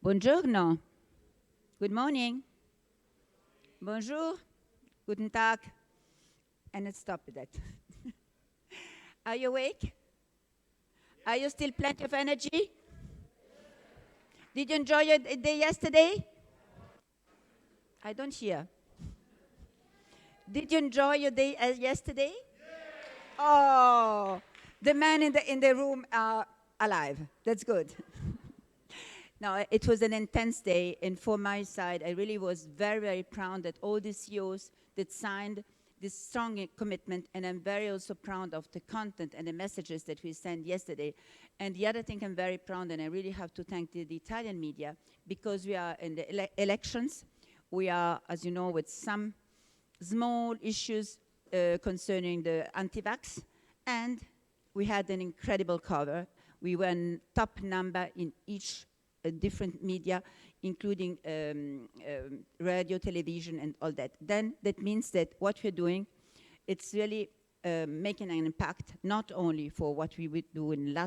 Buongiorno. Good morning. Bonjour. Guten Tag. And let's stop with that. Are you awake? Are you still plenty of energy? Did you enjoy your day yesterday? I don't hear. Did you enjoy your day yesterday? Oh, the men in the room are alive. That's good. No, it was an intense day, and for my side, I really was very, very proud that all the CEOs that signed this strong commitment, and I'm very also proud of the content and the messages that we sent yesterday. And the other thing I'm very proud, and I really have to thank the Italian media, because we are in the elections. We are, as you know, with some small issues concerning the anti-vax, and we had an incredible cover. We were in top number in each different media, including radio, television, and all that. Then that means that what we're doing, it's really making an impact, not only for what we would do in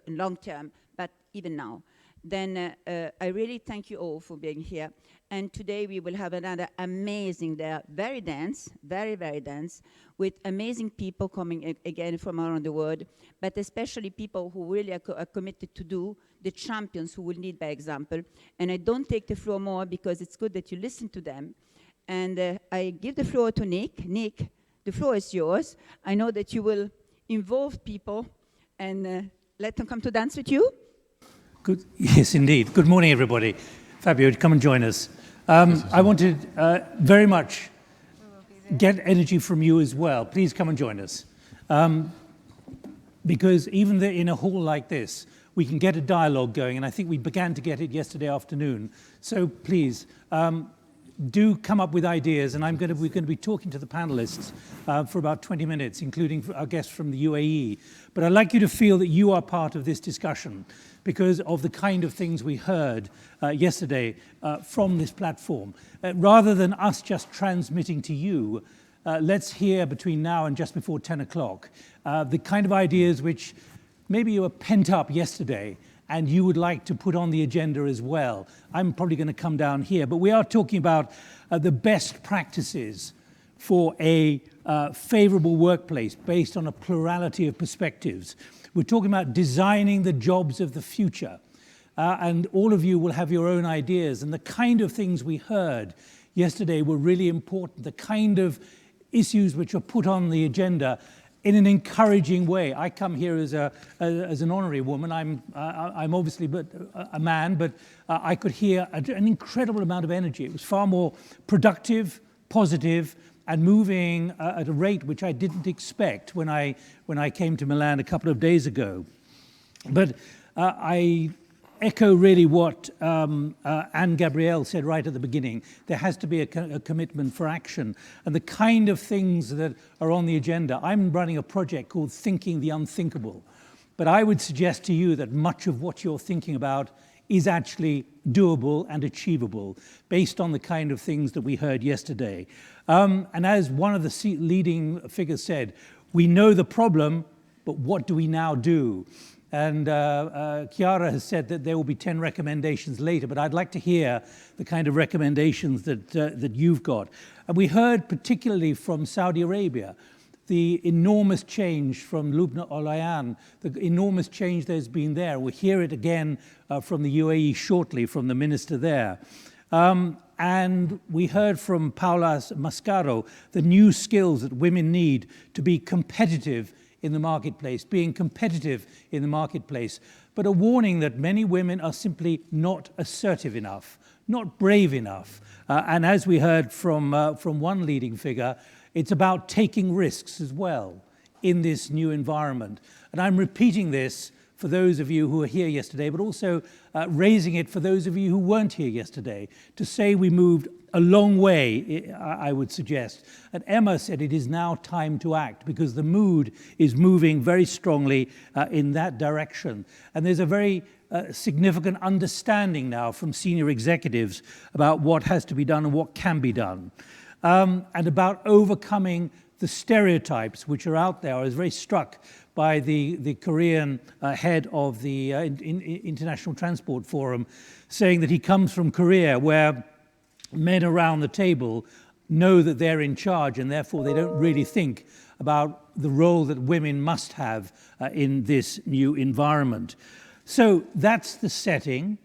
long term, but even now. Then I really thank you all for being here. And today we will have another amazing day, very dense, very, very dense, with amazing people coming again from around the world, but especially people who really are committed to do, the champions who will lead by example. And I don't take the floor more because it's good that you listen to them. And I give the floor to Nick. Nick, the floor is yours. I know that you will involve people and let them come to dance with you. Good. Yes, indeed. Good morning, everybody. Fabio, come and join us. I wanted very much get energy from you as well. Please come and join us. Because even in a hall like this, we can get a dialogue going, and I think we began to get it yesterday afternoon. So please, do come up with ideas, and we're going to be talking to the panelists for about 20 minutes, including our guests from the UAE. But I'd like you to feel that you are part of this discussion because of the kind of things we heard yesterday from this platform. Rather than us just transmitting to you, let's hear between now and just before 10 o'clock the kind of ideas which maybe you were pent up yesterday and you would like to put on the agenda as well. I'm probably going to come down here, but we are talking about the best practices for a favourable workplace based on a plurality of perspectives. We're talking about designing the jobs of the future. And all of you will have your own ideas. And the kind of things we heard yesterday were really important. The kind of issues which are put on the agenda in an encouraging way. I come here as an honorary woman. I'm obviously a man, but I could hear an incredible amount of energy. It was far more productive, positive, and moving at a rate which I didn't expect when I came to Milan a couple of days ago. But I echo really what Anne Gabrielle said right at the beginning. There has to be a commitment for action. And the kind of things that are on the agenda, I'm running a project called Thinking the Unthinkable. But I would suggest to you that much of what you're thinking about is actually doable and achievable based on the kind of things that we heard yesterday. And as one of the leading figures said, we know the problem, but what do we now do? And Chiara has said that there will be 10 recommendations later, but I'd like to hear the kind of recommendations that you've got. And we heard particularly from Saudi Arabia, the enormous change from Lubna Olayan, the enormous change there's been there. We'll hear it again from the UAE shortly from the minister there. And we heard from Paola Mascaro the new skills that women need to be competitive in the marketplace, being competitive in the marketplace, but a warning that many women are simply not assertive enough, not brave enough. And as we heard from one leading figure, it's about taking risks as well in this new environment. And I'm repeating this for those of you who were here yesterday, but also raising it for those of you who weren't here yesterday, to say we moved a long way, I would suggest. And Emma said it is now time to act because the mood is moving very strongly in that direction. And there's a very significant understanding now from senior executives about what has to be done and what can be done. And about overcoming the stereotypes which are out there. I was very struck by the Korean head of the International Transport Forum saying that he comes from Korea, where men around the table know that they're in charge, and therefore they don't really think about the role that women must have in this new environment. So that's the setting.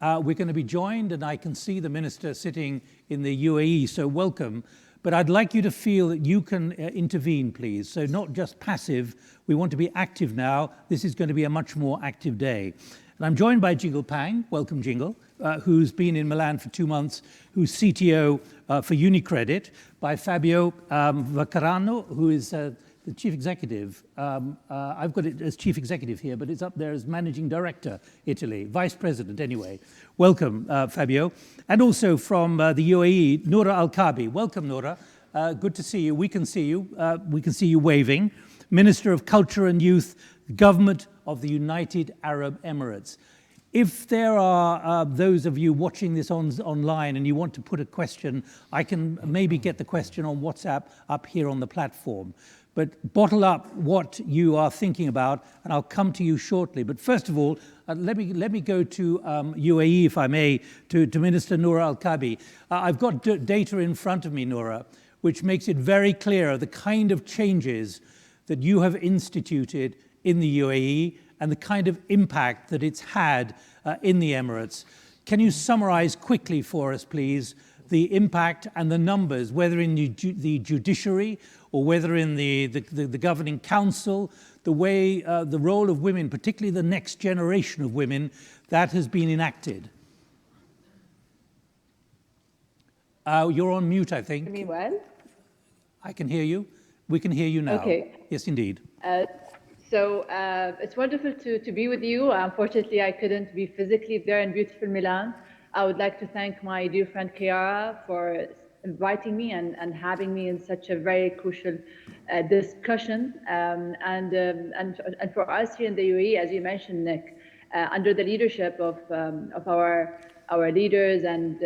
We're going to be joined, and I can see the minister sitting in the UAE, so welcome. But I'd like you to feel that you can intervene, please. So not just passive, we want to be active now. This is going to be a much more active day. And I'm joined by Jingle Pang, welcome Jingle, who's been in Milan for 2 months, who's CTO for UniCredit, by Fabio Vaccarano, who is the chief executive. I've got it as chief executive here, but it's up there as managing director, Italy, vice president anyway. Welcome, Fabio. And also from the UAE, Noura Al-Kabi. Welcome, Noura. Good to see you. We can see you. We can see you waving. Minister of Culture and Youth, Government of the United Arab Emirates. If there are those of you watching this online and you want to put a question, I can maybe get the question on WhatsApp up here on the platform. But bottle up what you are thinking about, and I'll come to you shortly. But first of all, let me go to UAE, if I may, to Minister Noura Al-Kabi. I've got data in front of me, Noura, which makes it very clear the kind of changes that you have instituted in the UAE and the kind of impact that it's had in the Emirates. Can you summarize quickly for us, please, the impact and the numbers, whether in the judiciary or whether in the governing council, the way, the role of women, particularly the next generation of women, that has been enacted? You're on mute, I think. Hear me well? I can hear you. We can hear you now. Okay. Yes, indeed. So it's wonderful to be with you. Unfortunately, I couldn't be physically there in beautiful Milan. I would like to thank my dear friend Chiara for inviting me and having me in such a very crucial discussion. And for us here in the UAE, as you mentioned, Nick, under the leadership of our leaders and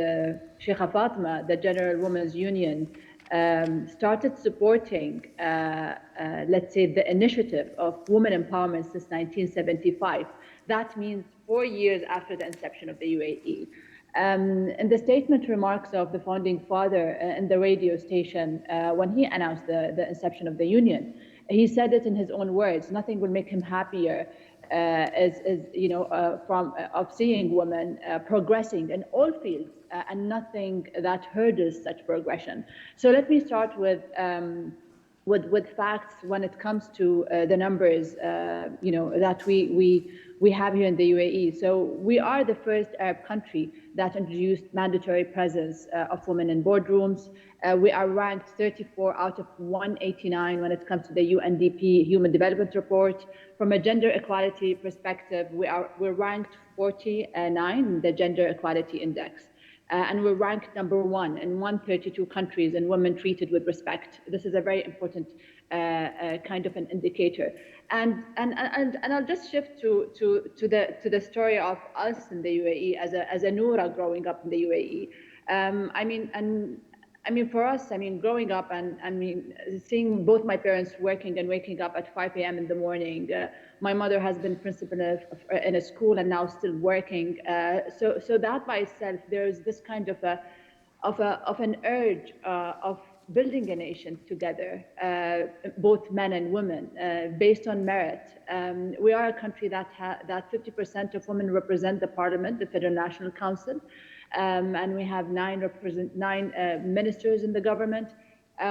Sheikha Fatima, the General Women's Union, started supporting, let's say, the initiative of women empowerment since 1975. That means 4 years after the inception of the UAE. In the statement remarks of the founding father in the radio station, when he announced the inception of the union, he said it in his own words: nothing will make him happier of seeing women progressing in all fields, and nothing that hurdles such progression. So let me start with facts when it comes to the numbers, that we have here in the UAE. So we are the first Arab country that introduced mandatory presence of women in boardrooms. We are ranked 34 out of 189 when it comes to the UNDP Human Development Report. From a gender equality perspective, we're ranked 49 in the Gender Equality Index. And we're ranked number 1 in 132 countries in women treated with respect. This is a very important kind of an indicator. And I'll just shift to the story of us in the UAE as a Noura growing up in the UAE. For us, growing up and seeing both my parents working and waking up at 5 a.m. in the morning. My mother has been principal in a school and now still working. So that by itself, there's this kind of an urge of building a nation together, both men and women, based on merit. We are a country that 50% of women represent the parliament, the Federal National Council. And we have 9 ministers in the government.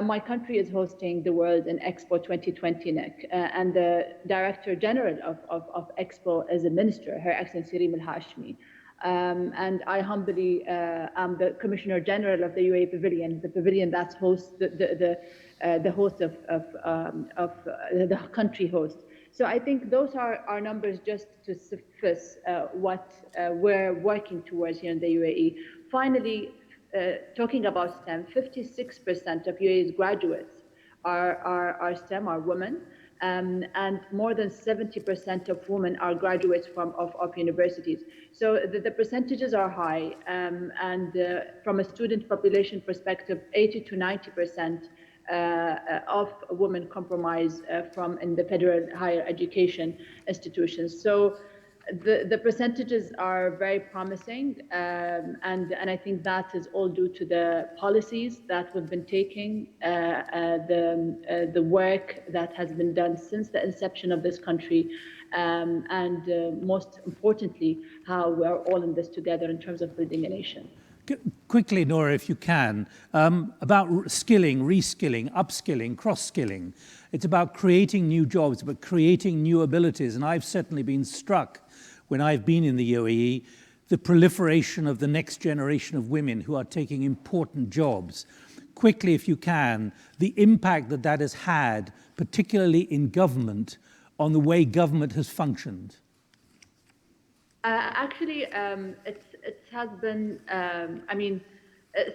My country is hosting the World in Expo 2020, Nick, and the Director General of Expo is a minister, Her Excellency Reem Al-Hashmi. And I humbly am the Commissioner General of the UAE Pavilion, the pavilion that's the host of the country host. So I think those are our numbers just to suffice what we're working towards here in the UAE. Finally, talking about STEM, 56% of UAE's graduates are STEM, are women, and more than 70% of women are graduates of universities. So the percentages are high, and from a student population perspective, 80 to 90% of women compromise from in the federal higher education institutions. So the percentages are very promising, and I think that is all due to the policies that we've been taking, the work that has been done since the inception of this country, and most importantly, how we are all in this together in terms of building a nation. Quickly, Nora, if you can, about skilling, reskilling, upskilling, cross-skilling. It's about creating new jobs, but creating new abilities. And I've certainly been struck when I've been in the UAE, the proliferation of the next generation of women who are taking important jobs. Quickly, if you can, the impact that that has had, particularly in government, on the way government has functioned. Actually, it has been,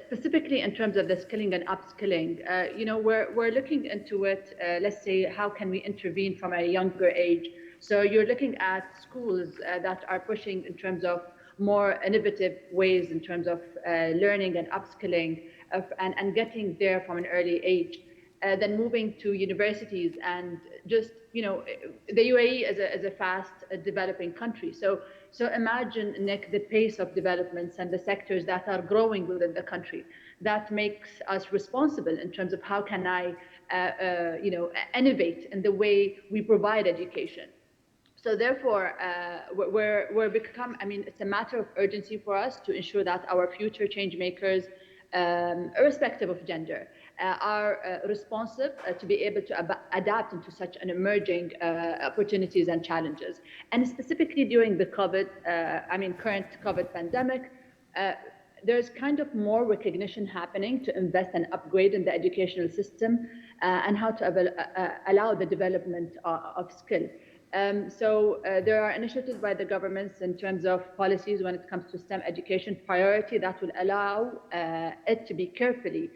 specifically in terms of the skilling and upskilling, we're looking into it, let's say, how can we intervene from a younger age? So you're looking at schools that are pushing in terms of more innovative ways in terms of learning and upskilling and getting there from an early age. Then moving to universities and just, the UAE is a fast developing country. So imagine, Nick, the pace of developments and the sectors that are growing within the country. That makes us responsible in terms of how can I, innovate in the way we provide education. So therefore, we're become, it's a matter of urgency for us to ensure that our future change makers, irrespective of gender, are responsive to be able to adapt into such an emerging opportunities and challenges. And specifically during the current COVID pandemic, there's kind of more recognition happening to invest and upgrade in the educational system and how to allow the development of skill. So there are initiatives by the governments in terms of policies when it comes to STEM education priority that will allow it to be carefully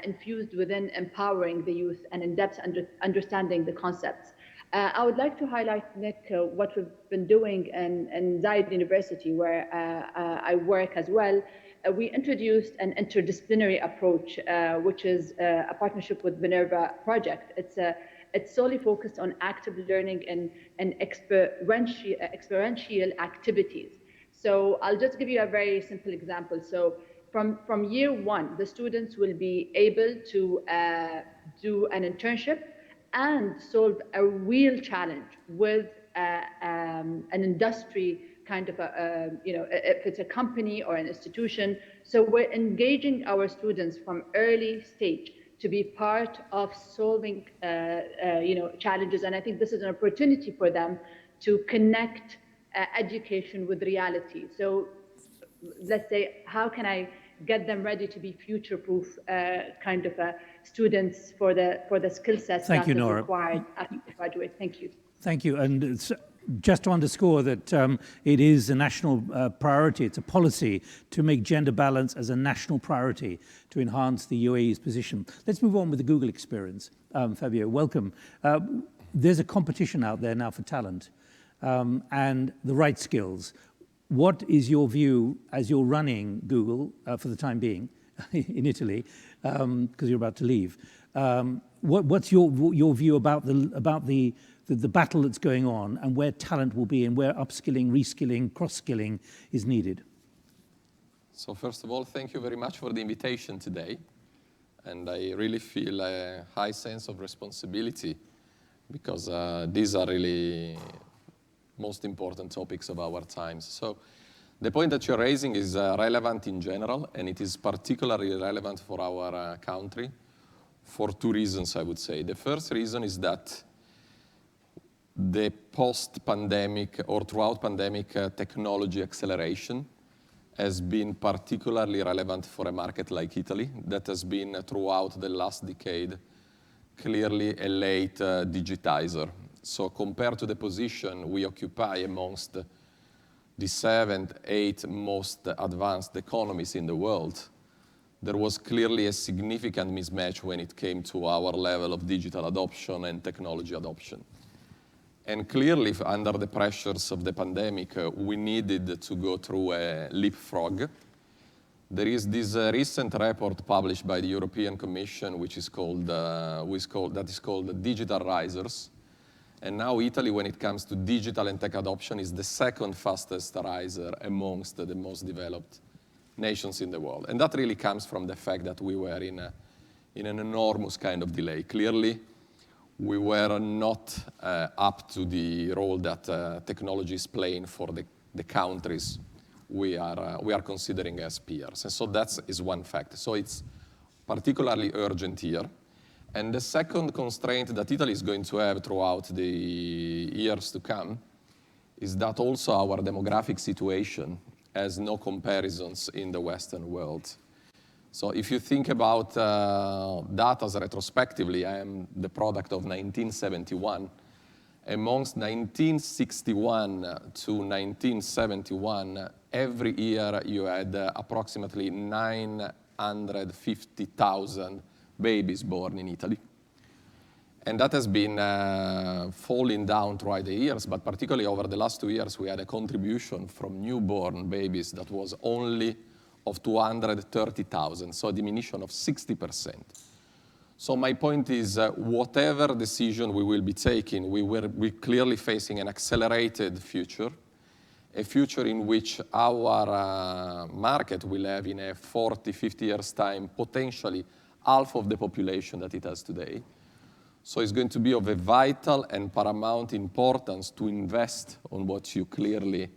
infused within empowering the youth and in-depth understanding the concepts. I would like to highlight, Nick, what we've been doing in Zayed University, where I work as well. We introduced an interdisciplinary approach, which is a partnership with Minerva Project. It's solely focused on active learning and experiential activities. So I'll just give you a very simple example. So from year one, the students will be able to do an internship and solve a real challenge with an industry kind of if it's a company or an institution. So we're engaging our students from early stage to be part of solving challenges. And I think this is an opportunity for them to connect education with reality. So let's say, how can I get them ready to be future-proof students for the skill sets that is required after they graduate? Thank you. Thank you. And just to underscore that it is a national priority, it's a policy to make gender balance as a national priority to enhance the UAE's position. Let's move on with the Google experience. Fabio, welcome. There's a competition out there now for talent and the right skills. What is your view as you're running Google for the time being in Italy, because you're about to leave? What's your view about the battle that's going on and where talent will be and where upskilling, reskilling, cross-skilling is needed? So first of all, thank you very much for the invitation today. And I really feel a high sense of responsibility because these are really most important topics of our times. So the point that you're raising is relevant in general, and it is particularly relevant for our country for two reasons, I would say. The first reason is that the post-pandemic or throughout pandemic technology acceleration has been particularly relevant for a market like Italy that has been throughout the last decade clearly a late digitizer. So compared to the position we occupy amongst the 7th, 8th most advanced economies in the world, there was clearly a significant mismatch when it came to our level of digital adoption and technology adoption. And clearly, under the pressures of the pandemic, we needed to go through a leapfrog there is this recent report published by the European Commission, which is called, Digital Risers. And now Italy, when it comes to digital and tech adoption, is the second fastest riser amongst the most developed nations in the world. And that really comes from the fact that we were in an enormous kind of delay. Clearly, we were not up to the role that technology is playing for the countries we are considering as peers. And so that is one fact. So it's particularly urgent here. And the second constraint that Italy is going to have throughout the years to come is that also our demographic situation has no comparisons in the Western world. So if you think about data retrospectively, I am the product of 1971. Amongst 1961 to 1971, every year you had approximately 950,000 babies born in Italy. And that has been falling down throughout the years, but particularly over the last 2 years, we had a contribution from newborn babies that was only of 230,000, so a diminution of 60%. So my point is, whatever decision we will be taking, we're clearly facing an accelerated future, a future in which our market will have in a 40, 50 years' time, potentially half of the population that it has today. So it's going to be of a vital and paramount importance to invest on what you clearly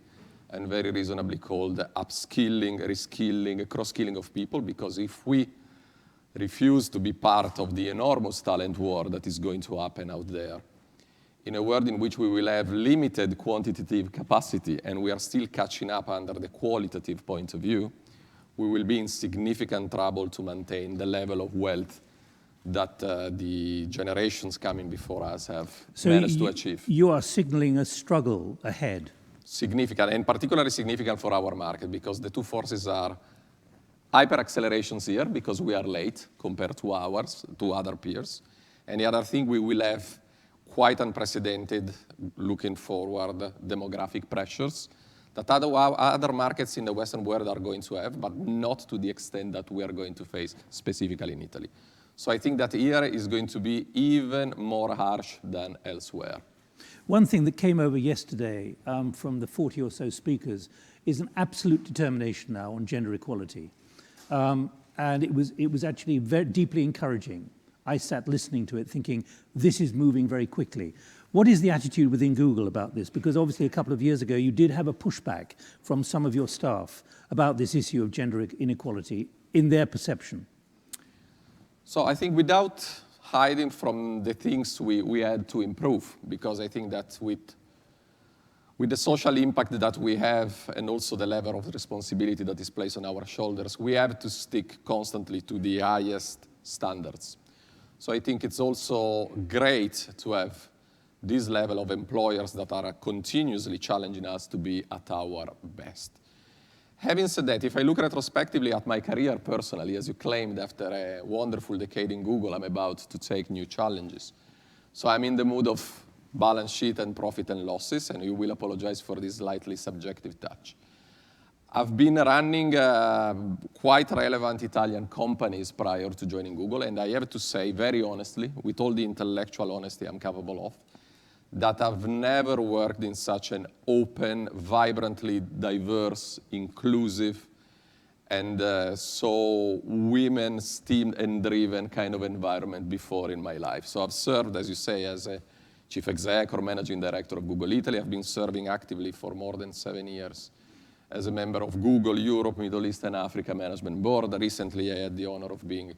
and very reasonably called upskilling, reskilling, cross-skilling of people, because if we refuse to be part of the enormous talent war that is going to happen out there, in a world in which we will have limited quantitative capacity and we are still catching up under the qualitative point of view, we will be in significant trouble to maintain the level of wealth that the generations coming before us have managed to achieve. You are signaling a struggle ahead. Significant, and particularly significant for our market, because the two forces are hyper-accelerations here, because we are late compared to other peers. And the other thing, we will have quite unprecedented, looking forward, demographic pressures that other markets in the Western world are going to have, but not to the extent that we are going to face specifically in Italy. So I think that here is going to be even more harsh than elsewhere. One thing that came over yesterday from the 40 or so speakers is an absolute determination now on gender equality. And it was actually very deeply encouraging. I sat listening to it thinking, this is moving very quickly. What is the attitude within Google about this? Because obviously a couple of years ago, you did have a pushback from some of your staff about this issue of gender inequality in their perception. So I think without hiding from the things we had to improve, because I think that with the social impact that we have and also the level of responsibility that is placed on our shoulders, we have to stick constantly to the highest standards. So I think it's also great to have this level of employers that are continuously challenging us to be at our best. Having said that, if I look retrospectively at my career personally, as you claimed, after a wonderful decade in Google, I'm about to take new challenges. So I'm in the mood of balance sheet and profit and losses, and you will apologize for this slightly subjective touch. I've been running quite relevant Italian companies prior to joining Google, and I have to say very honestly, with all the intellectual honesty I'm capable of, that I've never worked in such an open, vibrantly diverse, inclusive, and so women-steamed and driven kind of environment before in my life. So I've served, as you say, as a chief exec or managing director of Google Italy. I've been serving actively for more than 7 years as a member of Google Europe, Middle East, and Africa Management Board. Recently, I had the honor of being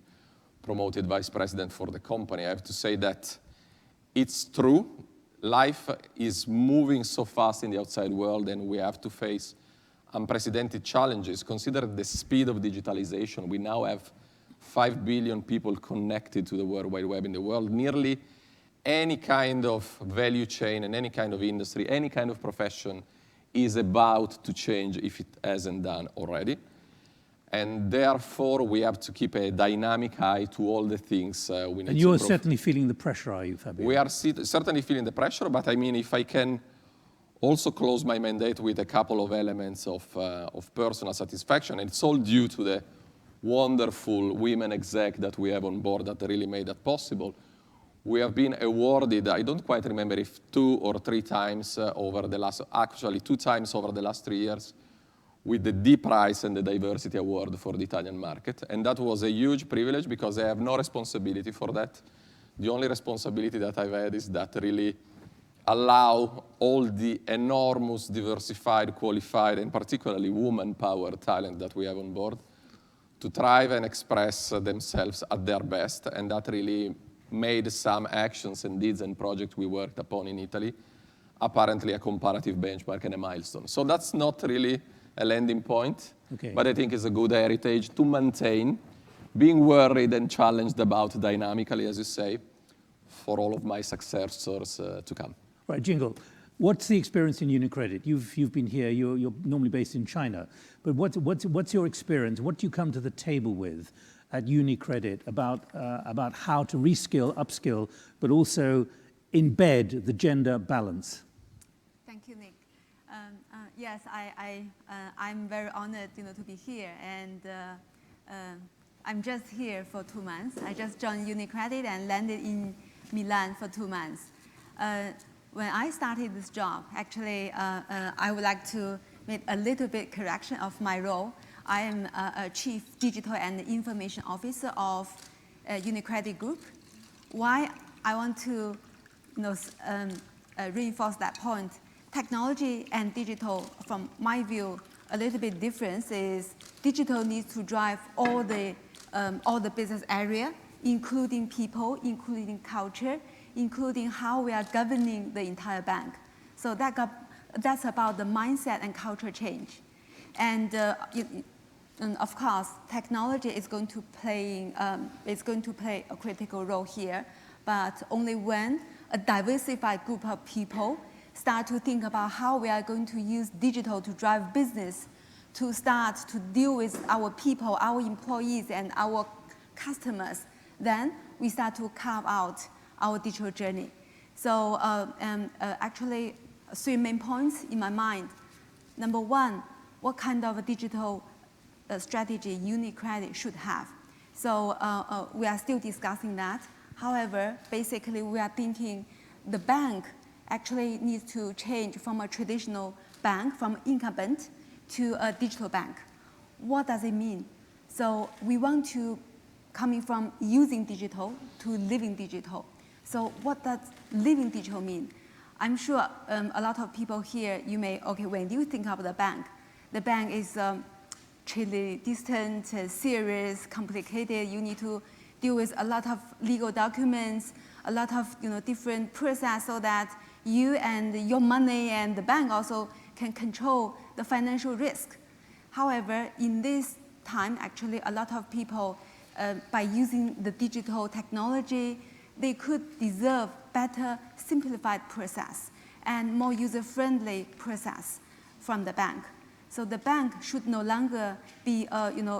promoted vice president for the company. I have to say that it's true. Life is moving so fast in the outside world, and we have to face unprecedented challenges. Consider the speed of digitalization. We now have 5 billion people connected to the World Wide Web in the world. Nearly any kind of value chain and any kind of industry, any kind of profession is about to change if it hasn't done already. And therefore, we have to keep a dynamic eye to all the things we need to improve. And you're certainly feeling the pressure, are you, Fabio? We are certainly feeling the pressure, but I mean, if I can also close my mandate with a couple of elements of personal satisfaction. And it's all due to the wonderful women exec that we have on board that really made that possible. We have been awarded, I don't quite remember if 2 or 3 times over the last, actually 2 times over the last 3 years, with the D Prize and the Diversity Award for the Italian market. And that was a huge privilege because I have no responsibility for that. The only responsibility that I've had is that really allow all the enormous, diversified, qualified, and particularly woman-powered talent that we have on board to thrive and express themselves at their best. And that really made some actions and deeds and projects we worked upon in Italy apparently a comparative benchmark and a milestone. So that's not really a landing point, but I think it's a good heritage to maintain, being worried and challenged about dynamically, as you say, for all of my successors to come. Right, Jingle, what's the experience in UniCredit? You've been here, you're normally based in China, but what's your experience? What do you come to the table with at UniCredit about how to reskill, upskill, but also embed the gender balance? Thank you, Nick. Yes, I'm very honored, to be here, and I'm just here for 2 months. I just joined UniCredit and landed in Milan for 2 months. When I started this job, actually, I would like to make a little bit correction of my role. I am a Chief Digital and Information Officer of UniCredit Group. Why I want to reinforce that point, technology and digital, from my view, a little bit different is digital needs to drive all the business area, including people, including culture, including how we are governing the entire bank. So that's about the mindset and culture change. And of course, technology is going to play a critical role here, but only when a diversified group of people start to think about how we are going to use digital to drive business, to start to deal with our people, our employees, and our customers, then we start to carve out our digital journey. So actually, 3 main points in my mind. Number 1, what kind of a digital strategy UniCredit should have? So we are still discussing that. However, basically, we are thinking the bank actually needs to change from a traditional bank, from incumbent, to a digital bank. What does it mean? So we want to, coming from using digital to living digital. So what does living digital mean? I'm sure a lot of people here, you may, okay, when you think of the bank is truly distant, serious, complicated. You need to deal with a lot of legal documents, a lot of different process so that you and your money and the bank also can control the financial risk. However, in this time, actually, a lot of people, by using the digital technology, they could deserve better simplified process and more user-friendly process from the bank. So the bank should no longer be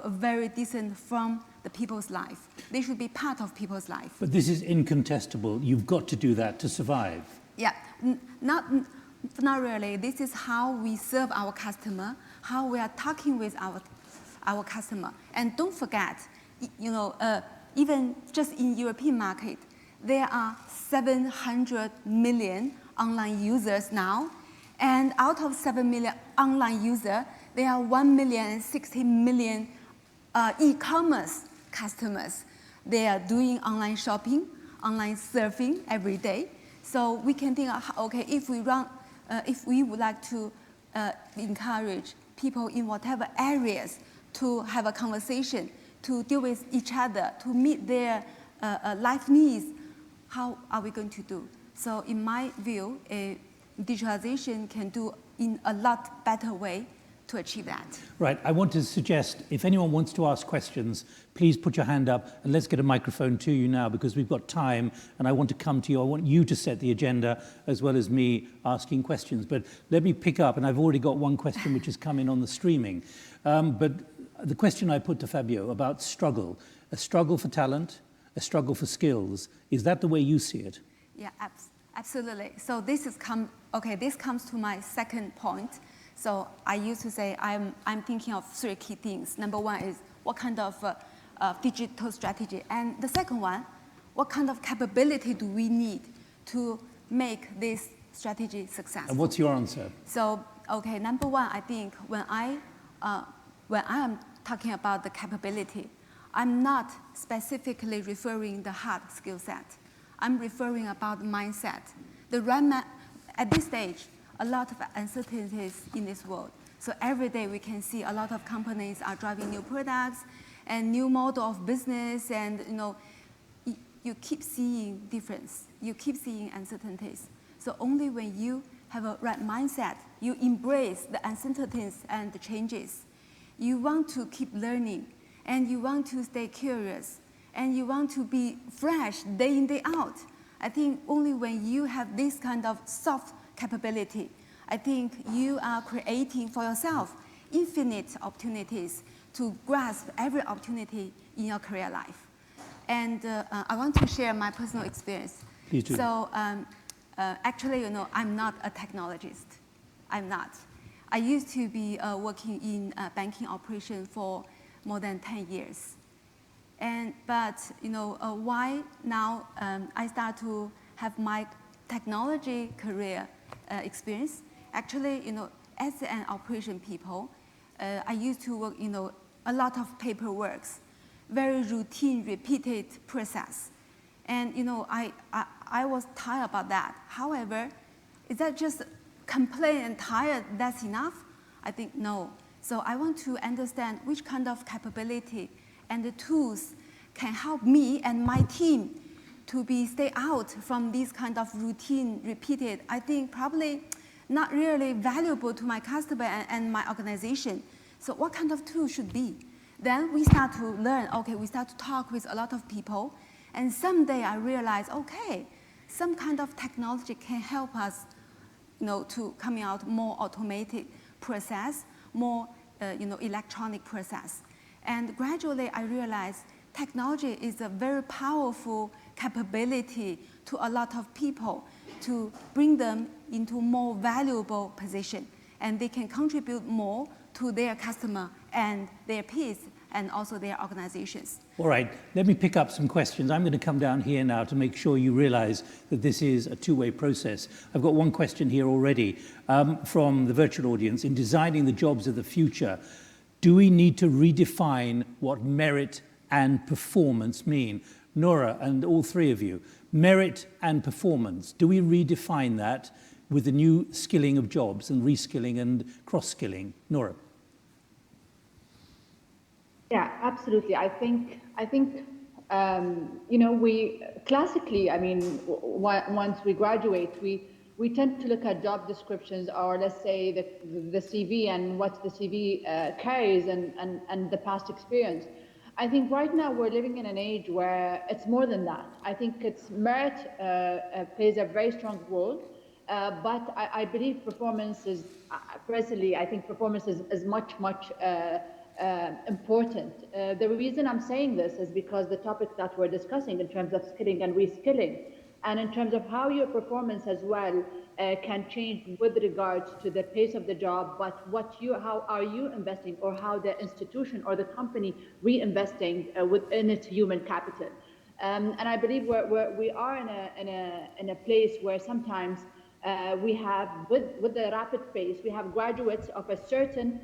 very distant from the people's life. They should be part of people's life. But this is incontestable. You've got to do that to survive. Yeah, not really. This is how we serve our customer, how we are talking with our customer. And don't forget, even just in European market, there are 700 million online users now. And out of 7 million online users, there are 1,060,000,000 e-commerce customers. They are doing online shopping, online surfing every day. So we can think, okay, if we would like to encourage people in whatever areas to have a conversation, to deal with each other, to meet their life needs, how are we going to do? So in my view, digitalization can do in a lot better way to achieve that. Right, I want to suggest, if anyone wants to ask questions, please put your hand up and let's get a microphone to you now because we've got time and I want to come to you. I want you to set the agenda as well as me asking questions. But let me pick up, and I've already got one question which has come in on the streaming. But the question I put to Fabio about struggle, a struggle for talent, a struggle for skills, is that the way you see it? Yeah, absolutely. So this is okay, this comes to my second point. So I used to say I'm thinking of three key things. Number one is what kind of digital strategy, and the second one, what kind of capability do we need to make this strategy successful? And what's your answer? So, okay, number one, I think when I am talking about the capability, I'm not specifically referring the hard skill set. I'm referring about mindset. At this stage, a lot of uncertainties in this world. So every day we can see a lot of companies are driving new products and new model of business, and you keep seeing difference. You keep seeing uncertainties. So only when you have a right mindset, you embrace the uncertainties and the changes. You want to keep learning, and you want to stay curious, and you want to be fresh day in, day out. I think only when you have this kind of soft capability, I think you are creating for yourself infinite opportunities to grasp every opportunity in your career life. And I want to share my personal experience. Please do. So actually, I'm not a technologist. I'm not. I used to be working in banking operation for more than 10 years. But why now I start to have my technology career experience? Actually, as an operation people, I used to work, a lot of paperwork, very routine, repeated process. And, I was tired about that. However, is that just complain and tired, that's enough? I think no. So I want to understand which kind of capability and the tools can help me and my team to stay out from this kind of routine, repeated, I think probably not really valuable to my customer and my organization. So what kind of tool should be? Then we start to learn, okay, we start to talk with a lot of people, and someday I realized, okay, some kind of technology can help us, to coming out more automated process, more, electronic process. And gradually I realized technology is a very powerful capability to a lot of people to bring them into more valuable position, and they can contribute more to their customer and their peers and also their organizations. All right, let me pick up some questions. I'm going to come down here now to make sure you realize that this is a two-way process. I've got one question here already from the virtual audience. In designing the jobs of the future, do we need to redefine what merit and performance mean? Nora, and all three of you, merit and performance, do we redefine that with the new skilling of jobs and reskilling and cross-skilling? Nora. Yeah, absolutely. I think we classically, once we graduate, we tend to look at job descriptions, or let's say the CV and what the CV carries and the past experience. I think right now we're living in an age where it's more than that. I think it's merit plays a very strong role, but I believe performance is, personally, I think performance is much important. The reason I'm saying this is because the topic that we're discussing in terms of skilling and reskilling, and in terms of how your performance as well can change with regards to the pace of the job, but how are you investing, or how the institution or the company reinvesting within its human capital. And I believe we are in a place where sometimes we have, with the rapid pace, we have graduates of a certain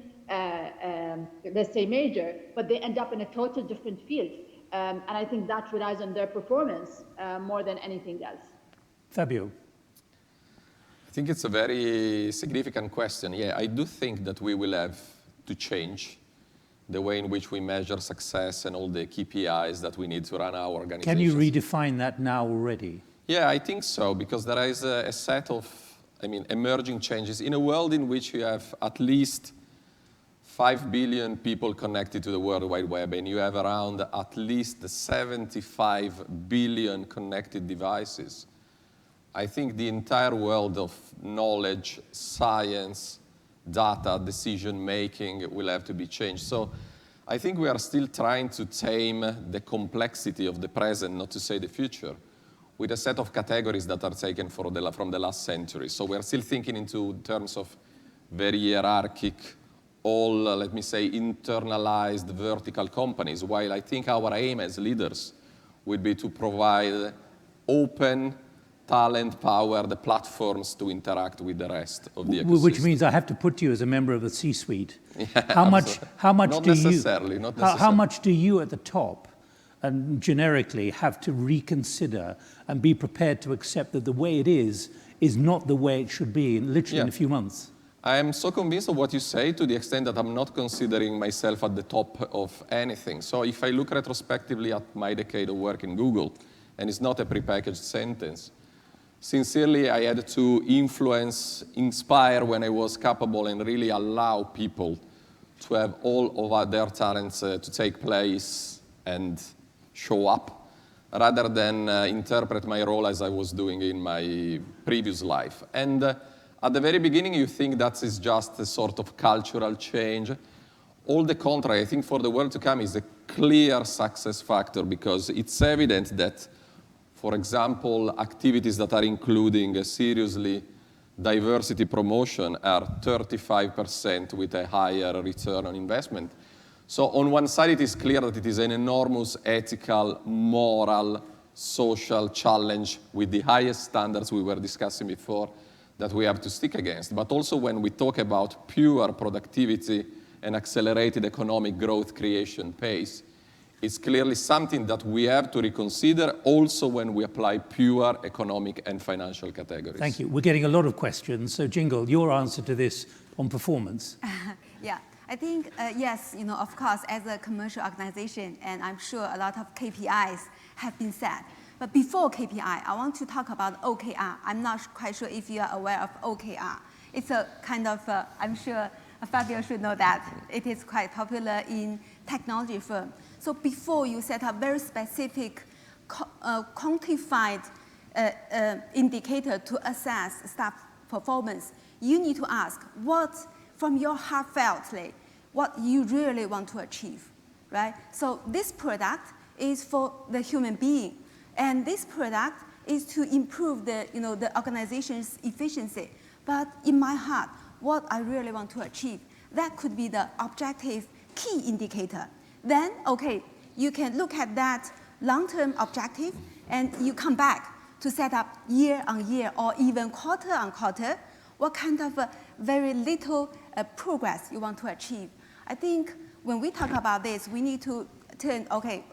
let's say major, but they end up in a total different field. And I think that relies on their performance more than anything else. Fabio. I think it's a very significant question. Yeah, I do think that we will have to change the way in which we measure success and all the KPIs that we need to run our organizations. Can you redefine that now already? Yeah, I think so, because there is a set of, emerging changes in a world in which you have at least 5 billion people connected to the World Wide Web, and you have around at least 75 billion connected devices. I think the entire world of knowledge, science, data, decision-making will have to be changed. So I think we are still trying to tame the complexity of the present, not to say the future, with a set of categories that are taken from the last century. So we're still thinking into terms of very hierarchic, all, let me say, internalized vertical companies, while I think our aim as leaders would be to provide open, talent-powered platforms to interact with the rest of the ecosystem. Which means I have to put you as a member of the C-suite. Yeah, How much not do necessarily, you, not how necessarily. much do you at the top and generically have to reconsider and be prepared to accept that the way it is not the way it should be, literally in a few months? I am so convinced of what you say to the extent that I'm not considering myself at the top of anything. So if I look retrospectively at my decade of work in Google, and it's not a prepackaged sentence, sincerely, I had to influence, inspire when I was capable, and really allow people to have all of their talents to take place and show up, rather than interpret my role as I was doing in my previous life. And at the very beginning, you think that is just a sort of cultural change. All the contrary, I think for the world to come is a clear success factor, because it's evident that, for example, activities that are including seriously diversity promotion are 35% with a higher return on investment. So on one side, it is clear that it is an enormous ethical, moral, social challenge with the highest standards we were discussing before that we have to stick against. But also when we talk about pure productivity and accelerated economic growth creation pace, it's clearly something that we have to reconsider also when we apply pure economic and financial categories. Thank you. We're getting a lot of questions. So Jingle, your answer to this on performance. Yeah, I think, yes, of course, as a commercial organization, and I'm sure a lot of KPIs have been set. But before KPI, I want to talk about OKR. I'm not quite sure if you are aware of OKR. It's a kind of, I'm sure Fabio should know that. It is quite popular in technology firms. So before you set up very specific, quantified indicator to assess staff performance, you need to ask what, from your heartfeltly, what you really want to achieve, right? So this product is for the human being, and this product is to improve the organization's efficiency. But in my heart, what I really want to achieve, that could be the objective key indicator. Then, okay, you can look at that long-term objective, and you come back to set up year on year or even quarter on quarter what kind of very little progress you want to achieve. I think when we talk about this, we need to turn, okay,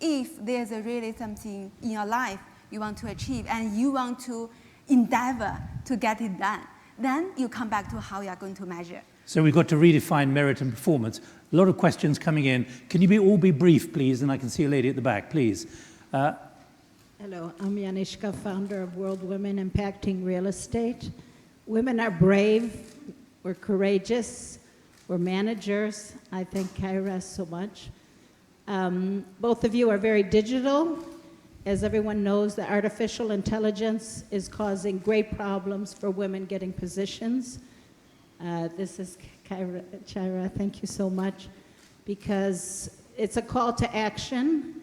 if there's really something in your life you want to achieve and you want to endeavor to get it done, then you come back to how you're going to measure. So we've got to redefine merit and performance. A lot of questions coming in. Can you all be brief, please? And I can see a lady at the back, please. Hello, I'm Yanishka, founder of World Women Impacting Real Estate. Women are brave, we're courageous, we're managers. I thank Kyra so much. Both of you are very digital. As everyone knows, the artificial intelligence is causing great problems for women getting positions. This is Kyra, thank you so much, because it's a call to action.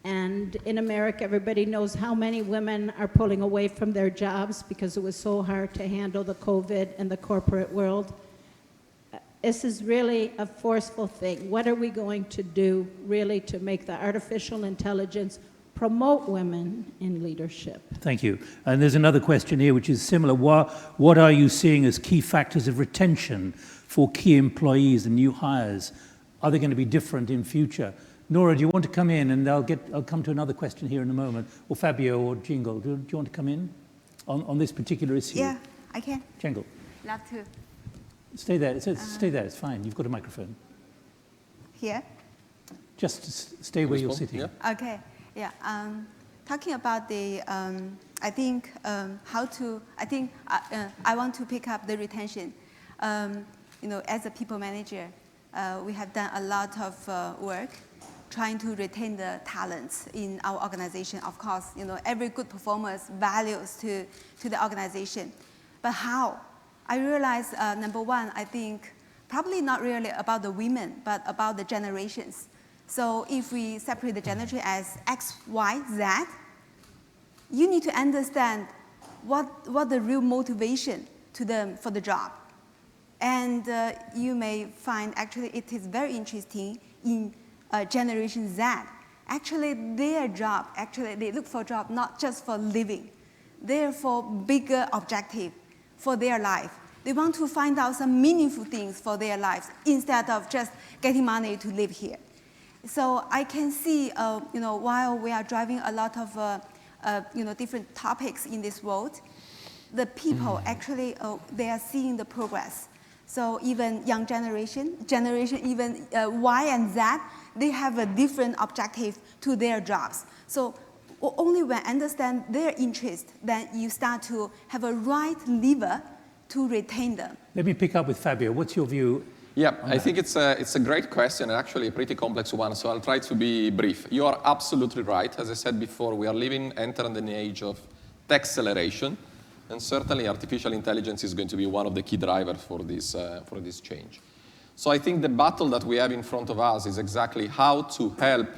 And in America, everybody knows how many women are pulling away from their jobs because it was so hard to handle the COVID in the corporate world. This is really a forceful thing. What are we going to do really to make the artificial intelligence promote women in leadership? Thank you. And there's another question here which is similar. What are you seeing as key factors of retention for key employees and new hires? Are they going to be different in future? Nora, do you want to come in? And I'll come to another question here in a moment. Or Fabio or Jingle, do you want to come in on this particular issue? Yeah, I can. Jingle. Love to. Stay there. It says stay there. It's fine. You've got a microphone. Here? Just stay where you're sitting. Yeah. Okay. Yeah. Talking about the, I think I want to pick up the retention. As a people manager, we have done a lot of work trying to retain the talents in our organization. Of course, every good performer values to the organization. But how? I realized, number one, I think probably not really about the women, but about the generations. So if we separate the generation as X, Y, Z, you need to understand what the real motivation to them for the job. And you may find actually it is very interesting in Generation Z. Actually, their job, actually they look for a job not just for living. They're for bigger objective for their life. They want to find out some meaningful things for their lives instead of just getting money to live here. So I can see, while we are driving a lot of different topics in this world, the people actually, they are seeing the progress. So even young generation even Y and Z, they have a different objective to their jobs. So only when you understand their interest, then you start to have a right lever to retain them. Let me pick up with Fabio. What's your view? Yeah, I think it's a great question and actually a pretty complex one, so I'll try to be brief. You are absolutely right. As I said before, we are entering an age of acceleration, and certainly artificial intelligence is going to be one of the key drivers for this change. So I think the battle that we have in front of us is exactly how to help,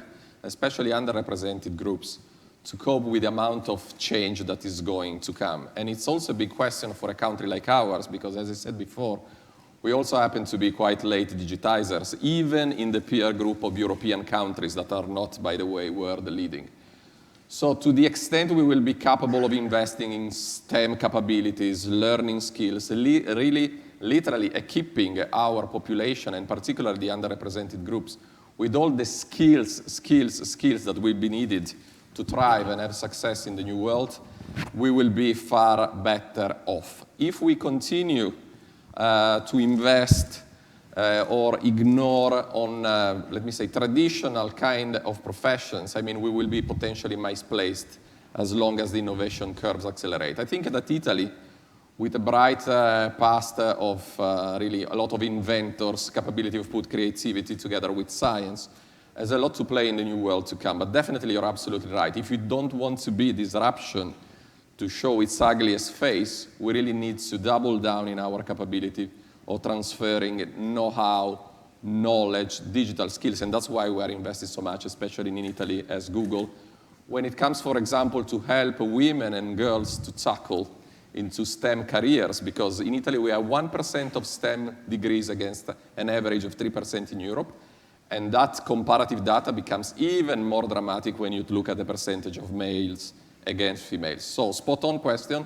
especially underrepresented groups, to cope with the amount of change that is going to come. And it's also a big question for a country like ours, because as I said before, we also happen to be quite late digitizers, even in the peer group of European countries that are not, by the way, world leading. So to the extent we will be capable of investing in STEM capabilities, learning skills, really literally equipping our population, and particularly the underrepresented groups, with all the skills that will be needed to thrive and have success in the new world, we will be far better off. If we continue to invest or ignore on, let me say, traditional kind of professions, I mean, we will be potentially misplaced as long as the innovation curves accelerate. I think that Italy, with a bright past of really a lot of inventors, capability of put creativity together with science, has a lot to play in the new world to come. But definitely you're absolutely right. If we don't want to be disruption to show its ugliest face, we really need to double down in our capability of transferring know-how, knowledge, digital skills, and that's why we are investing so much, especially in Italy as Google. When it comes, for example, to help women and girls to tackle into STEM careers, because in Italy we have 1% of STEM degrees against an average of 3% in Europe, and that comparative data becomes even more dramatic when you look at the percentage of males against females. So spot on question,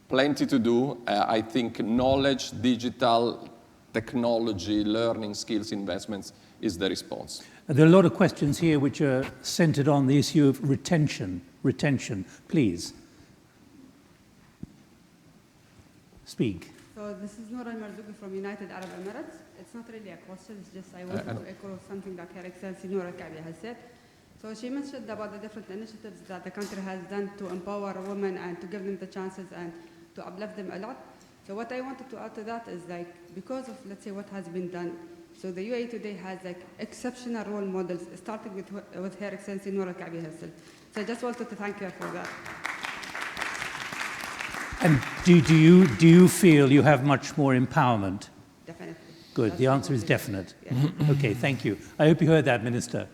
plenty to do. I think knowledge, digital, technology, learning skills investments is the response. There are a lot of questions here which are centered on the issue of retention. Retention, please. Speak. So this is Noura Mardouki from United Arab Emirates. It's not really a question, it's just I want to echo something that Her Excellency Noura Al-Kaabi has said. So she mentioned about the different initiatives that the country has done to empower women and to give them the chances and to uplift them a lot. So what I wanted to add to that is like, because of, let's say, what has been done, so the UAE today has like exceptional role models, starting with Her Excellency Noura Al-Kaabi herself. So I just wanted to thank her for that. And do you feel you have much more empowerment? Definitely. Good. That's the answer is definite. Yeah. Okay, thank you. I hope you heard that, Minister.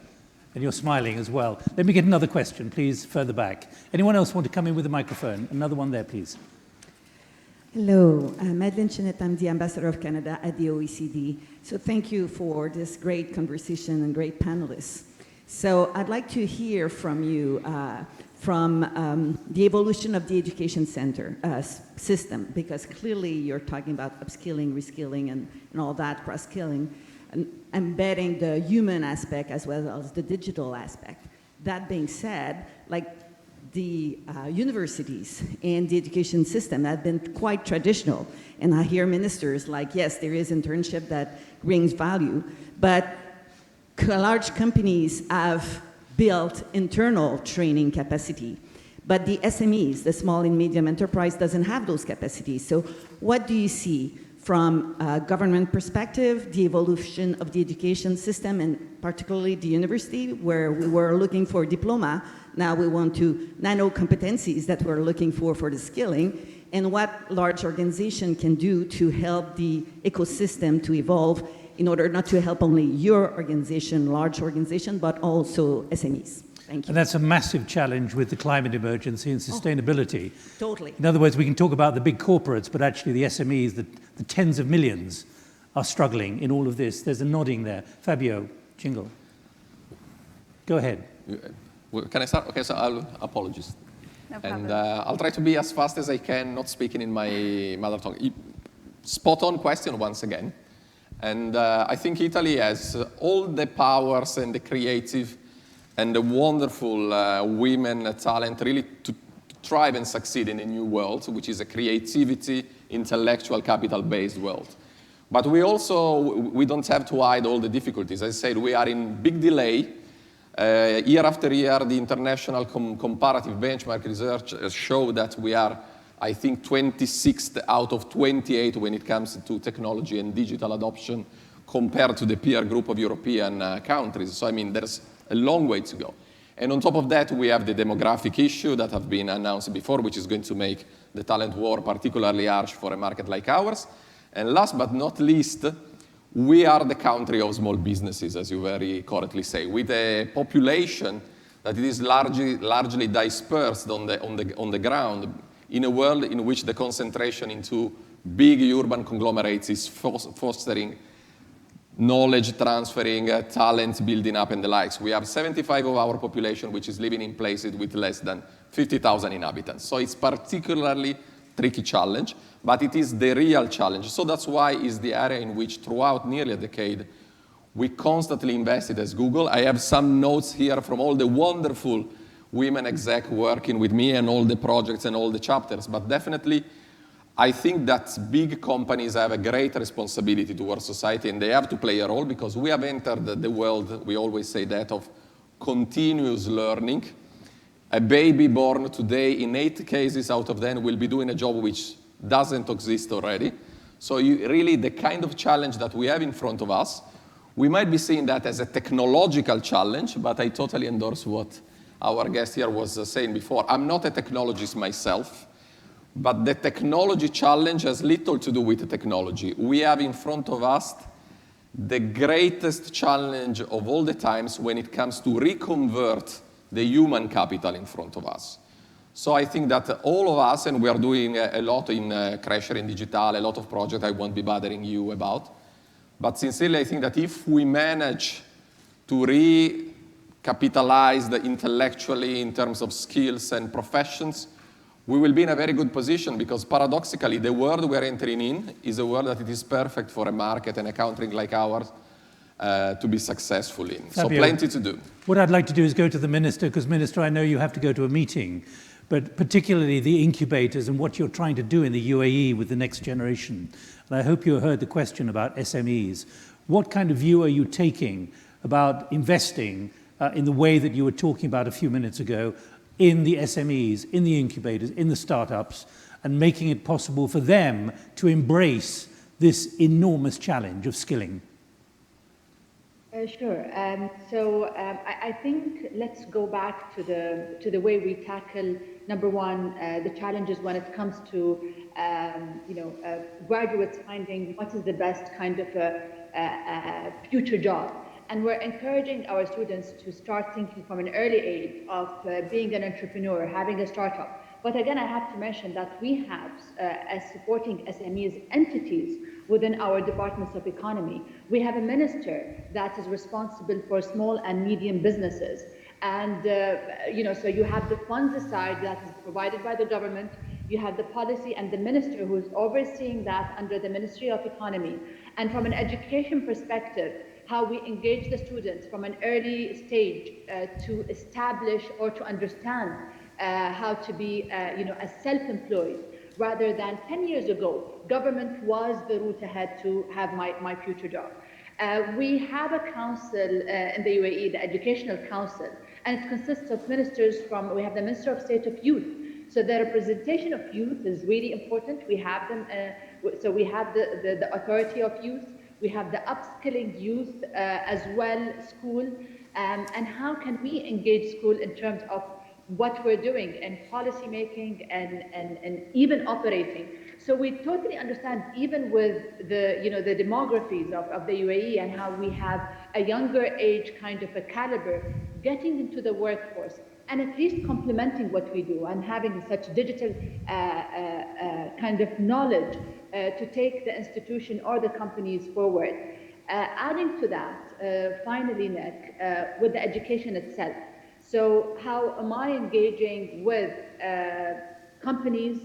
And you're smiling as well. Let me get another question, please, further back. Anyone else want to come in with a microphone? Another one there, please. Hello, I'm Madeleine Chenette. I'm the Ambassador of Canada at the OECD. So thank you for this great conversation and great panelists. So I'd like to hear from you from the evolution of the education center system, because clearly you're talking about upskilling, reskilling, and all that, cross-skilling, and embedding the human aspect as well as the digital aspect. That being said, like the universities and the education system have been quite traditional, and I hear ministers like, yes, there is internship that brings value, but large companies have built internal training capacity, but the SMEs, the small and medium enterprise, doesn't have those capacities. So what do you see from a government perspective, the evolution of the education system, and particularly the university, where we were looking for diploma, now we want to nano competencies that we're looking for the skilling, and what large organization can do to help the ecosystem to evolve in order not to help only your organization, large organization, but also SMEs. Thank you. And that's a massive challenge with the climate emergency and sustainability. Totally. In other words, we can talk about the big corporates, but actually the SMEs, the tens of millions, are struggling in all of this. There's a nodding there. Fabio, jingle. Go ahead. Can I start? Okay, so apologies. No problem. And I'll try to be as fast as I can, not speaking in my mother tongue. Spot on question once again. And I think Italy has all the powers and the creative and the wonderful women talent really to thrive and succeed in a new world, which is a creativity, intellectual, capital-based world. But we don't have to hide all the difficulties. As I said, we are in big delay. Year after year, the international comparative benchmark research show that we are, I think, 26th out of 28 when it comes to technology and digital adoption compared to the peer group of European countries. So, I mean, there's a long way to go. And on top of that, we have the demographic issue that have been announced before, which is going to make the talent war particularly harsh for a market like ours. And last but not least, we are the country of small businesses, as you very correctly say, with a population that it is largely dispersed on the ground in a world in which the concentration into big urban conglomerates is fostering knowledge transferring, talent building up, and the likes. We have 75% of our population which is living in places with less than 50,000 inhabitants. So it's particularly tricky challenge, but it is the real challenge. So that's why it's the area in which throughout nearly a decade, we constantly invested as Google. I have some notes here from all the wonderful women exec working with me and all the projects and all the chapters, but definitely I think that big companies have a great responsibility towards society and they have to play a role because we have entered the world, we always say that, of continuous learning. A baby born today, in 8 cases out of 10, will be doing a job which doesn't exist already. So really the kind of challenge that we have in front of us, we might be seeing that as a technological challenge, but I totally endorse what our guest here was saying before. I'm not a technologist myself, but the technology challenge has little to do with the technology. We have in front of us the greatest challenge of all the times when it comes to reconvert the human capital in front of us. So I think that all of us, and we are doing a lot in Crescere in Digital, a lot of projects I won't be bothering you about, but sincerely I think that if we manage to recapitalize intellectually in terms of skills and professions, we will be in a very good position because paradoxically the world we're entering in is a world that it is perfect for a market and a country like ours to be successful in. Fabio, so plenty to do. What I'd like to do is go to the Minister, because Minister, I know you have to go to a meeting, but particularly the incubators and what you're trying to do in the UAE with the next generation. And I hope you heard the question about SMEs. What kind of view are you taking about investing in the way that you were talking about a few minutes ago in the SMEs, in the incubators, in the startups, and making it possible for them to embrace this enormous challenge of skilling? Sure. I think let's go back to the way we tackle, number one, the challenges when it comes to graduates finding what is the best kind of a future job. And we're encouraging our students to start thinking from an early age of being an entrepreneur, having a startup. But again, I have to mention that we have, as supporting SMEs entities within our departments of economy, we have a minister that is responsible for small and medium businesses. And, so you have the funds aside that is provided by the government, you have the policy and the minister who is overseeing that under the Ministry of Economy. And from an education perspective, how we engage the students from an early stage to establish or to understand how to be, a self-employed, rather than 10 years ago, government was the route ahead to have my future job. We have a council in the UAE, the Educational Council, and it consists of ministers we have the Minister of State of Youth. So the representation of youth is really important. We have them, so we have the Authority of Youth, we have the upskilling youth as well, school, and how can we engage school in terms of what we're doing in policy making and even operating. So we totally understand, even with the demographies of the UAE and how we have a younger age kind of a caliber, getting into the workforce and at least complementing what we do and having such digital kind of knowledge to take the institution or the companies forward. Adding to that, finally, Nick, with the education itself. So how am I engaging with companies,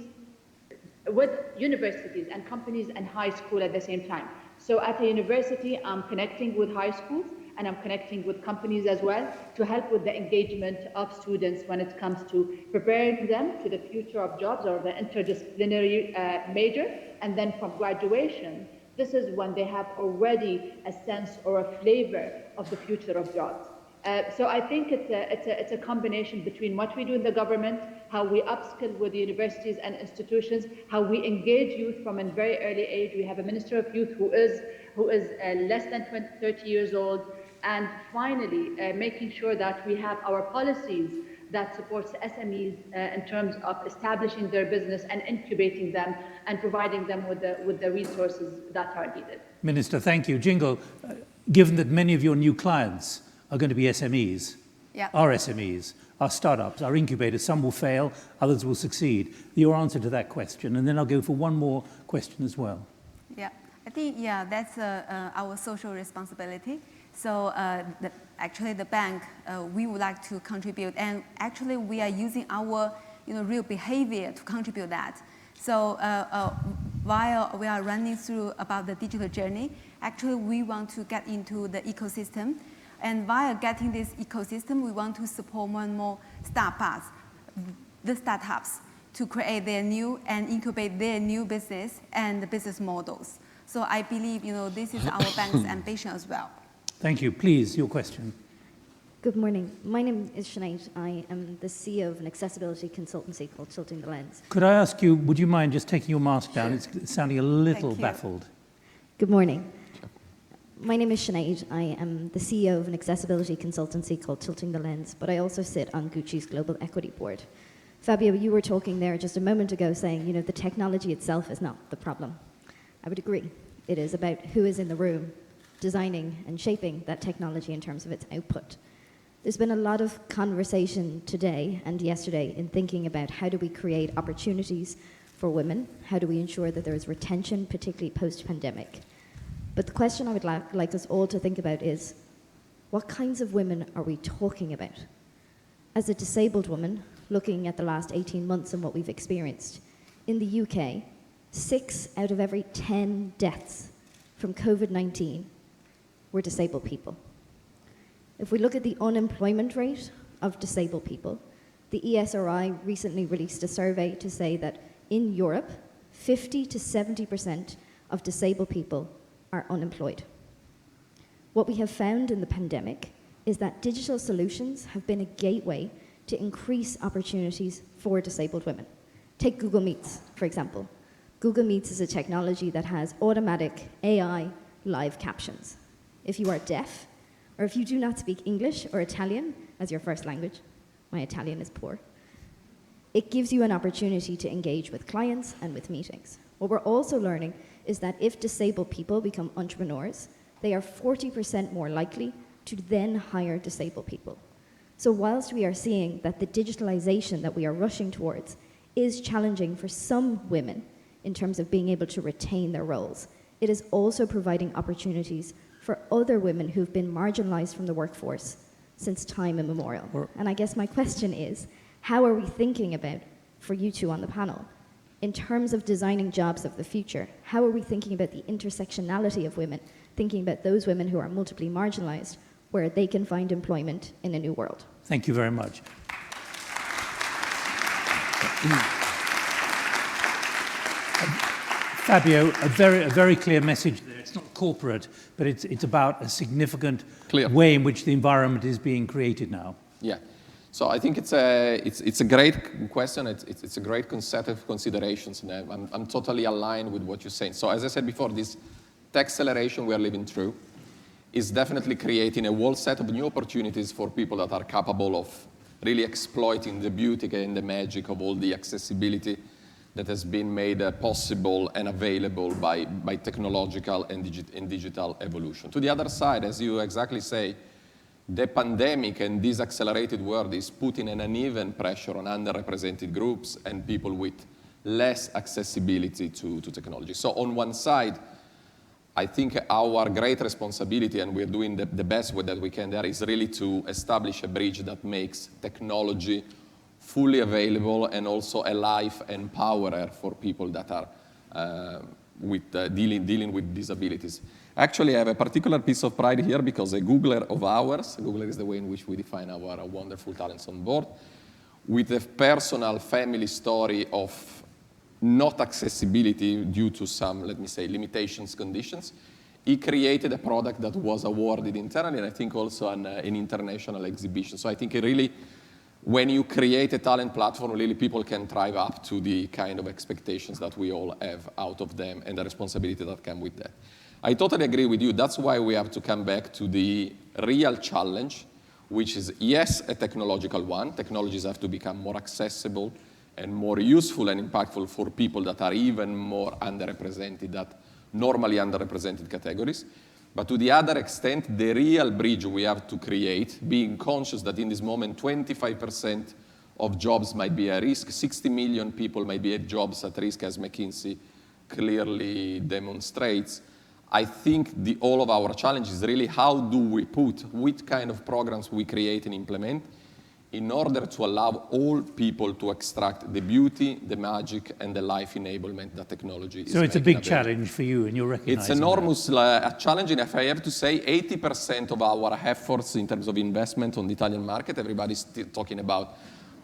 with universities and companies and high school at the same time? So at a university, I'm connecting with high schools and I'm connecting with companies as well to help with the engagement of students when it comes to preparing them to the future of jobs or the interdisciplinary major. And then from graduation, this is when they have already a sense or a flavor of the future of jobs. So I think it's a combination between what we do in the government, how we upskill with the universities and institutions, how we engage youth from a very early age. We have a Minister of Youth who is less than 30 years old, and finally making sure that we have our policies that supports SMEs in terms of establishing their business and incubating them and providing them with the resources that are needed. Minister, thank you. Jingle, given that many of your new clients are going to be SMEs, are SMEs, are startups, are incubators, some will fail, others will succeed. Your answer to that question, and then I'll go for one more question as well. Yeah, I think, that's our social responsibility. So actually the bank, we would like to contribute, and actually we are using our real behavior to contribute that. So while we are running through about the digital journey, actually we want to get into the ecosystem. And while getting this ecosystem, we want to support more and more startups, to create their new and incubate their new business and the business models. So I believe, this is our bank's ambition as well. Thank you. Please, your question. Good morning. My name is Sinead. I am the CEO of an accessibility consultancy called Tilting the Lens. Could I ask you, would you mind just taking your mask down? It's sounding a little baffled. Good morning. My name is Sinead. I am the CEO of an accessibility consultancy called Tilting the Lens, but I also sit on Gucci's Global Equity Board. Fabio, you were talking there just a moment ago saying, the technology itself is not the problem. I would agree. It is about who is in the room designing and shaping that technology in terms of its output. There's been a lot of conversation today and yesterday in thinking about how do we create opportunities for women, how do we ensure that there is retention, particularly post-pandemic. But the question I would like us all to think about is, what kinds of women are we talking about? As a disabled woman, looking at the last 18 months and what we've experienced, in the UK, 6 out of every 10 deaths from COVID-19 were disabled people. If we look at the unemployment rate of disabled people, the ESRI recently released a survey to say that in Europe, 50 to 70% of disabled people are unemployed. What we have found in the pandemic is that digital solutions have been a gateway to increase opportunities for disabled women. Take Google Meets, for example. Google Meets is a technology that has automatic AI live captions. If you are deaf, or if you do not speak English or Italian as your first language, my Italian is poor, it gives you an opportunity to engage with clients and with meetings. What we're also learning is that if disabled people become entrepreneurs, they are 40% more likely to then hire disabled people. So whilst we are seeing that the digitalization that we are rushing towards is challenging for some women in terms of being able to retain their roles, it is also providing opportunities for other women who've been marginalized from the workforce since time immemorial. And I guess my question is, how are we thinking about, for you two on the panel, in terms of designing jobs of the future, how are we thinking about the intersectionality of women, thinking about those women who are multiply marginalized, where they can find employment in a new world? Thank you very much. Fabio, a very clear message there. It's not corporate, but it's about a significant way in which the environment is being created now. Yeah. So I think it's a great question. It's a great set of considerations, and I'm totally aligned with what you're saying. So as I said before, this tech acceleration we are living through is definitely creating a whole set of new opportunities for people that are capable of really exploiting the beauty and the magic of all the accessibility that has been made possible and available by technological and digital evolution. To the other side, as you exactly say, the pandemic and this accelerated world is putting an uneven pressure on underrepresented groups and people with less accessibility to technology. So on one side, I think our great responsibility, and we're doing the best with that we can there, is really to establish a bridge that makes technology fully available and also a life empowerer for people that are dealing with disabilities. Actually, I have a particular piece of pride here because a Googler of ours, Googler is the way in which we define our wonderful talents on board, with a personal family story of not accessibility due to some, let me say, limitations, conditions, he created a product that was awarded internally and I think also an international exhibition. So I think it really, when you create a talent platform, really people can thrive up to the kind of expectations that we all have out of them and the responsibility that come with that. I totally agree with you. That's why we have to come back to the real challenge, which is, yes, a technological one. Technologies have to become more accessible and more useful and impactful for people that are even more underrepresented, that normally underrepresented categories. But to the other extent, the real bridge we have to create, being conscious that in this moment, 25% of jobs might be at risk, 60 million people might be at jobs at risk, as McKinsey clearly demonstrates. I think all of our challenge is really how do we put, what kind of programs we create and implement in order to allow all people to extract the beauty, the magic, and the life enablement that technology is. So it's a big available. Challenge for you, and you're recognizing it's enormous challenge, and if I have to say, 80% of our efforts in terms of investment on the Italian market, everybody's talking about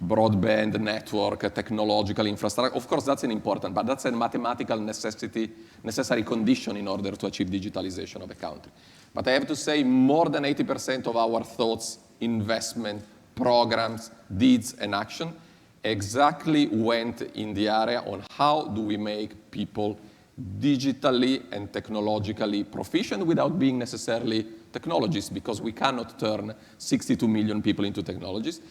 broadband network, technological infrastructure. Of course, that's an important, but that's a mathematical necessary condition in order to achieve digitalization of a country. But I have to say, more than 80% of our thoughts, investment, programs, deeds, and action exactly went in the area on how do we make people digitally and technologically proficient without being necessarily technologists, because we cannot turn 62 million people into technologists.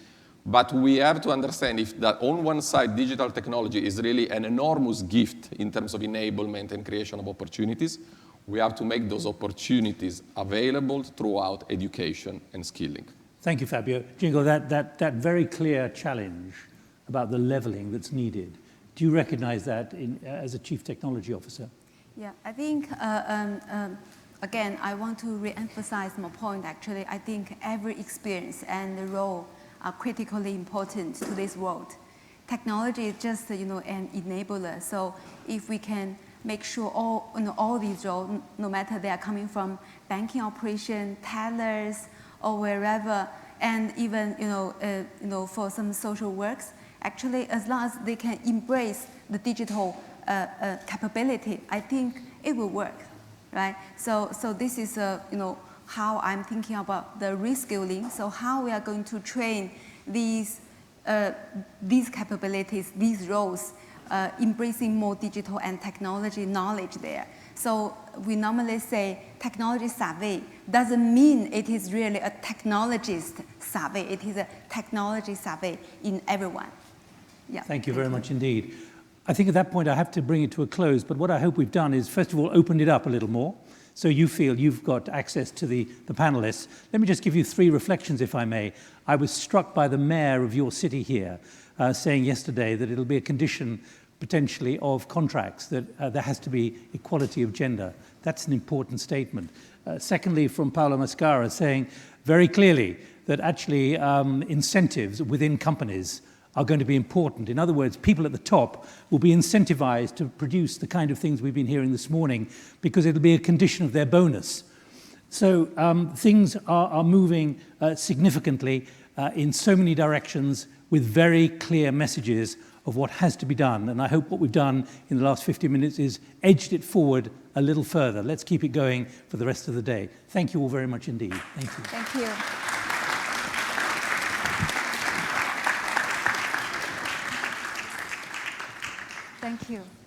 But we have to understand if that on one side, digital technology is really an enormous gift in terms of enablement and creation of opportunities, we have to make those opportunities available throughout education and skilling. Thank you, Fabio. Jingo, that very clear challenge about the leveling that's needed, do you recognize that as a Chief Technology Officer? Yeah, I think, again, I want to re-emphasize my point, actually. I think every experience and the role are critically important to this world. Technology is just, an enabler. So if we can make sure all these roles, no matter they are coming from banking operation, tellers, or wherever, and even for some social works, actually, as long as they can embrace the digital capability, I think it will work, right? So this is how I'm thinking about the reskilling. So how we are going to train these capabilities, these roles, embracing more digital and technology knowledge there. So we normally say technology savvy doesn't mean it is really a technologist savvy. It is a technology savvy in everyone. Yeah. Thank you very much indeed. I think at that point I have to bring it to a close, but what I hope we've done is, first of all, opened it up a little more, so you feel you've got access to the panelists. Let me just give you 3 reflections, if I may. I was struck by the mayor of your city here saying yesterday that it'll be a condition potentially of contracts that there has to be equality of gender. That's an important statement. Secondly, from Paolo Mascara saying very clearly that actually incentives within companies are going to be important. In other words, people at the top will be incentivized to produce the kind of things we've been hearing this morning because it'll be a condition of their bonus. So things are moving significantly in so many directions with very clear messages of what has to be done. And I hope what we've done in the last 50 minutes is edged it forward a little further. Let's keep it going for the rest of the day. Thank you all very much indeed. Thank you. Thank you. Thank you.